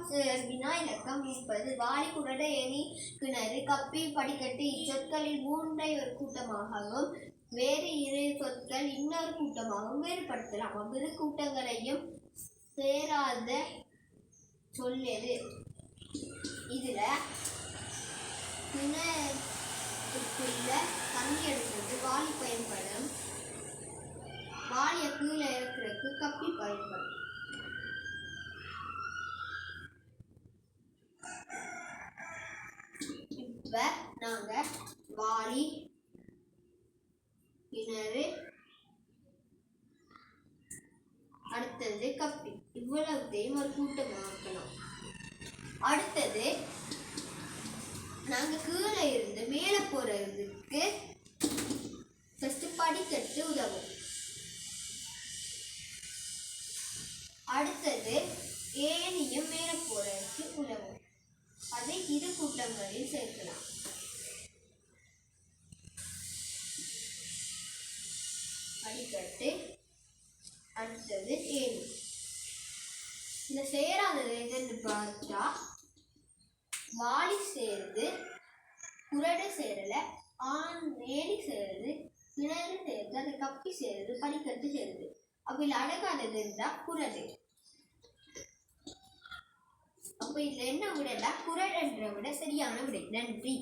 வினா இலக்கம் 30. வாளி, குறடு, ஏணி, கிணறு, கப்பி, படிக்கட்டு இச்சொற்களில் மூன்றை ஒரு கூட்டமாகவும் வேறு இரு சொற்கள் இன்னொரு கூட்டமாகவும் வேறுபடுத்தலாம். அவ்விரு கூட்டங்களையும் சேராத சொல்லது. இதுல கிணறுக்குள்ள தண்ணி எடுக்கிறது வாளி பயன்படும். வாளியை கீழே இறக்குறதுக்கு கப்பி பயன்படும். இப்ப நாங்க வாளி, கிணறு, அடுத்தது கப்பி இவ்வளவுத்தையும் ஒரு கூட்டமாக்கலாம். அடுத்தது நாங்க கீழே இருந்து மேலே போறதுக்கு படிக்கட்டு உதவும். அடுத்தது ஏணியும் மேலே போறதுக்கு உதவும். அதை இரு கூட்டங்களில் சேர்க்கலாம். படிக்கட்டு, அடுத்தது ஏணி. இந்த சேராதது எதுன்னு பார்த்தா வாளி சேருது, குறடு சேரல, ஏணி சேருது, கிணறு சேருது, அது கப்பி சேருது, படிக்கட்டு சேருது. அப்ப இதுல அடங்காதது இருந்தா குறடு. அப்ப இதுல என்ன விடல, குறடு என்ற விட சரியான விடை. நன்றி.